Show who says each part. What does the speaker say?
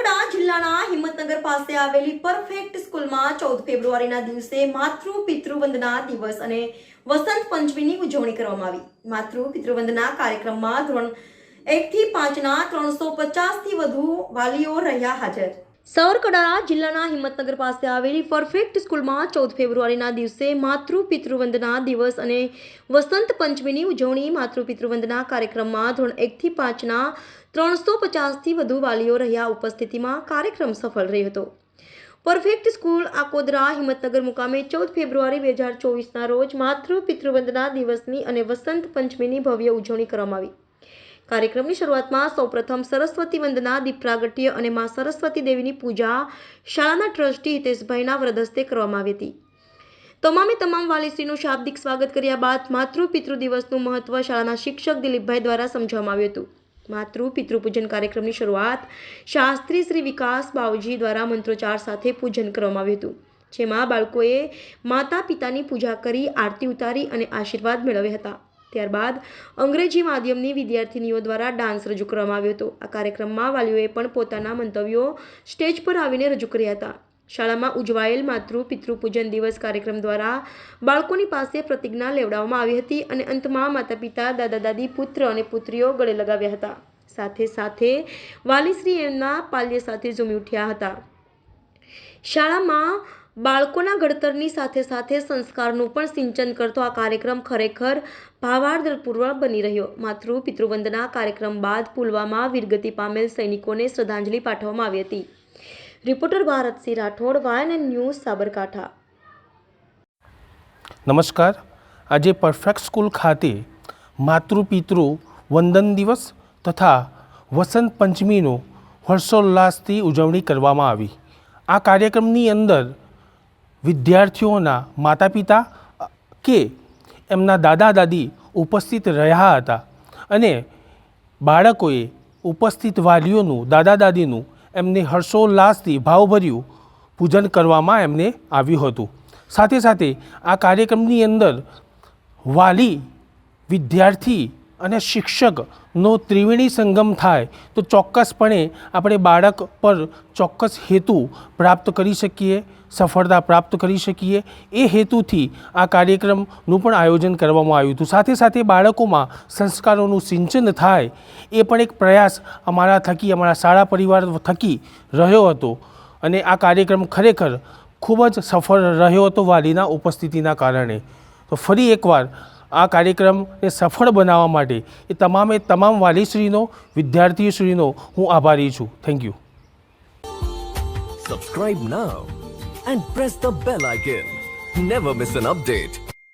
Speaker 1: સાવરકુંડલા જિલ્લાના હિંમતનગર પાસે આવેલી પરફેક્ટ સ્કૂલમાં 14 ફેબ્રુઆરીના દિવસે માતૃ પિતૃ વંદના દિવસ અને વસંત પંચમીની ઉજવણી કરવામાં આવી. માતૃ પિતૃ વંદના કાર્યક્રમમાં ધોરણ 1 થી 5 ના 350 થી વધુ વાલીઓ રહ્યા હાજર. સાવરકુંડલા જિલ્લાના હિંમતનગર પાસે આવેલી પરફેક્ટ સ્કૂલમાં 14 ફેબ્રુઆરીના દિવસે માતૃ પિતૃ વંદના દિવસ અને વસંત પંચમીની ઉજવણી. માતૃ પિતૃ વંદના કાર્યક્રમમાં ધોરણ 1 થી 5 ના 350 થી વધુ વાલીઓ રહ્યા ઉપસ્થિતિમાં કાર્યક્રમ સફળ રહ્યો હતો. પરફેક્ટ સ્કૂલ આકોદરા હિંમતનગર મુકામે 14 ફેબ્રુઆરી 2024ના રોજ માતૃ પિતૃ વંદના દિવસની અને વસંત પંચમીની ભવ્ય ઉજવણી કરવામાં આવી. કાર્યક્રમની શરૂઆતમાં સૌપ્રથમ સરસ્વતી વંદના, દીપ પ્રાગટ્ય અને માં સરસ્વતી દેવીની પૂજા શાળાના ટ્રસ્ટી હિતેશભાઈના વરદ હસ્તે કરવામાં આવી હતી. તમામ વાલીશ્રીનું શાબ્દિક સ્વાગત કર્યા બાદ માતૃ પિતૃ દિવસનું મહત્વ શાળાના શિક્ષક દિલીપભાઈ દ્વારા સમજાવવામાં આવ્યું હતું. માતૃ પિતૃ પૂજન કાર્યક્રમની શરૂઆત શાસ્ત્રી શ્રી વિકાસ બાવજી દ્વારા મંત્રોચ્ચાર સાથે પૂજન કરવામાં આવ્યું હતું, જેમાં બાળકોએ માતા પિતાની પૂજા કરી આરતી ઉતારી અને આશીર્વાદ મેળવ્યા હતા. ત્યારબાદ અંગ્રેજી માધ્યમની વિદ્યાર્થીનીઓ દ્વારા ડાન્સ રજૂ કરવામાં આવ્યો હતો. આ કાર્યક્રમમાં વાલીઓએ પણ પોતાના મંતવ્યો સ્ટેજ પર આવીને રજૂ કર્યા હતા. શાળામાં ઉજવાયેલ માતૃ પિતૃ પૂજન દિવસ કાર્યક્રમ દ્વારા બાળકોની પાસે પ્રતિજ્ઞા લેવડાવવામાં આવી હતી અને અંતમાં માતા પિતા, દાદા દાદી, પુત્ર અને પુત્રીઓ ગળે લગાવ્યા હતા. સાથે વાલીશ્રી એમના પાલ્ય સાથે ઝૂમી ઉઠ્યા હતા. શાળામાં બાળકોના ઘડતરની સાથે સંસ્કારનું પણ સિંચન કરતો આ કાર્યક્રમ ખરેખર ભાવાર્થપૂર્ણ બની રહ્યો. માતૃ પિતૃ વંદના કાર્યક્રમ બાદ પુલવામા વીરગતિ પામેલ સૈનિકોને શ્રદ્ધાંજલિ પાઠવવામાં આવી હતી. Reporter Bharatsinh Rathod, YNN news, Sabarkantha.
Speaker 2: નમસ્કાર. આજે પરફેક્ટ સ્કૂલ ખાતે માતૃ પિતૃ વંદન દિવસ તથા વસંત પંચમીનો હર્ષોલ્લાસથી ઉજવણી કરવામાં આવી. આ કાર્યક્રમની અંદર વિદ્યાર્થીઓના માતા પિતા કે એમના દાદા દાદી ઉપસ્થિત રહ્યા હતા અને બાળકોએ ઉપસ્થિત વાલીઓનું, દાદા દાદીનું એમને હર્ષોલ્લાસથી ભાવભર્યું પૂજન કરવામાં એમને આવ્યું હતું. સાથે આ કાર્યક્રમની અંદર વાલી, વિદ્યાર્થી અને શિક્ષકનો ત્રિવેણી સંગમ થાય તો ચોક્કસપણે આપણે બાળક પર ચોક્કસ હેતુ પ્રાપ્ત કરી શકીએ, સફળતા પ્રાપ્ત કરી શકીએ. એ હેતુથી આ કાર્યક્રમનું પણ આયોજન કરવામાં આવ્યું હતું. સાથે બાળકોમાં સંસ્કારોનું સિંચન થાય એ પણ એક પ્રયાસ અમારા થકી, અમારા શાળા પરિવાર થકી રહ્યો હતો અને આ કાર્યક્રમ ખરેખર ખૂબ જ સફળ રહ્યો હતો વાલીના ઉપસ્થિતિના કારણે. તો ફરી એકવાર આ કાર્યક્રમને સફળ બનાવવા માટે એ તમામ વાલીશ્રીનો, વિદ્યાર્થીશ્રીનો હું આભારી છું. Thank you.
Speaker 3: Subscribe now and press the bell icon. Never miss an update.